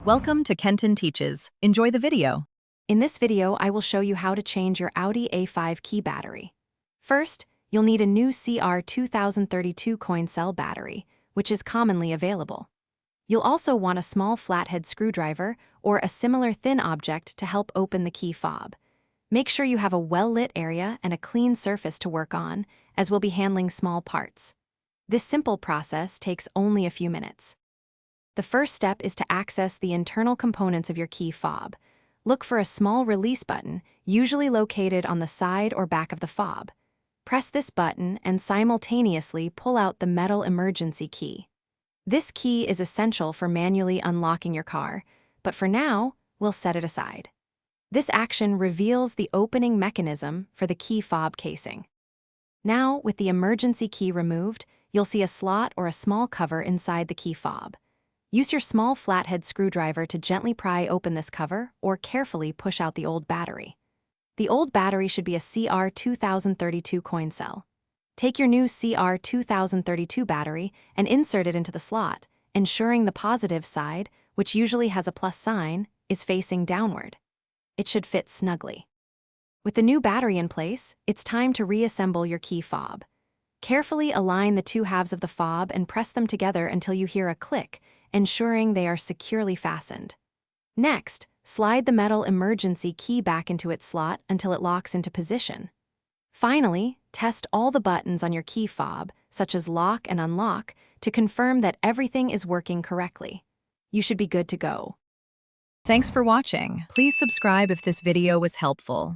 Welcome to Kenton Teaches. Enjoy the video. In this video, I will show you how to change your Audi A5 key battery. First, you'll need a new CR2032 coin cell battery, which is commonly available. You'll also want a small flathead screwdriver or a similar thin object to help open the key fob. Make sure you have a well-lit area and a clean surface to work on, as we'll be handling small parts. This simple process takes only a few minutes. The first step is to access the internal components of your key fob. Look for a small release button, usually located on the side or back of the fob. Press this button and simultaneously pull out the metal emergency key. This key is essential for manually unlocking your car, but for now, we'll set it aside. This action reveals the opening mechanism for the key fob casing. Now, with the emergency key removed, you'll see a slot or a small cover inside the key fob. Use your small flathead screwdriver to gently pry open this cover or carefully push out the old battery. The old battery should be a CR2032 coin cell. Take your new CR2032 battery and insert it into the slot, ensuring the positive side, which usually has a plus sign, is facing downward. It should fit snugly. With the new battery in place, it's time to reassemble your key fob. Carefully align the two halves of the fob and press them together until you hear a click, ensuring they are securely fastened. Next, slide the metal emergency key back into its slot until it locks into position. Finally, test all the buttons on your key fob, such as lock and unlock, to confirm that everything is working correctly. You should be good to go. Thanks for watching. Please subscribe if this video was helpful.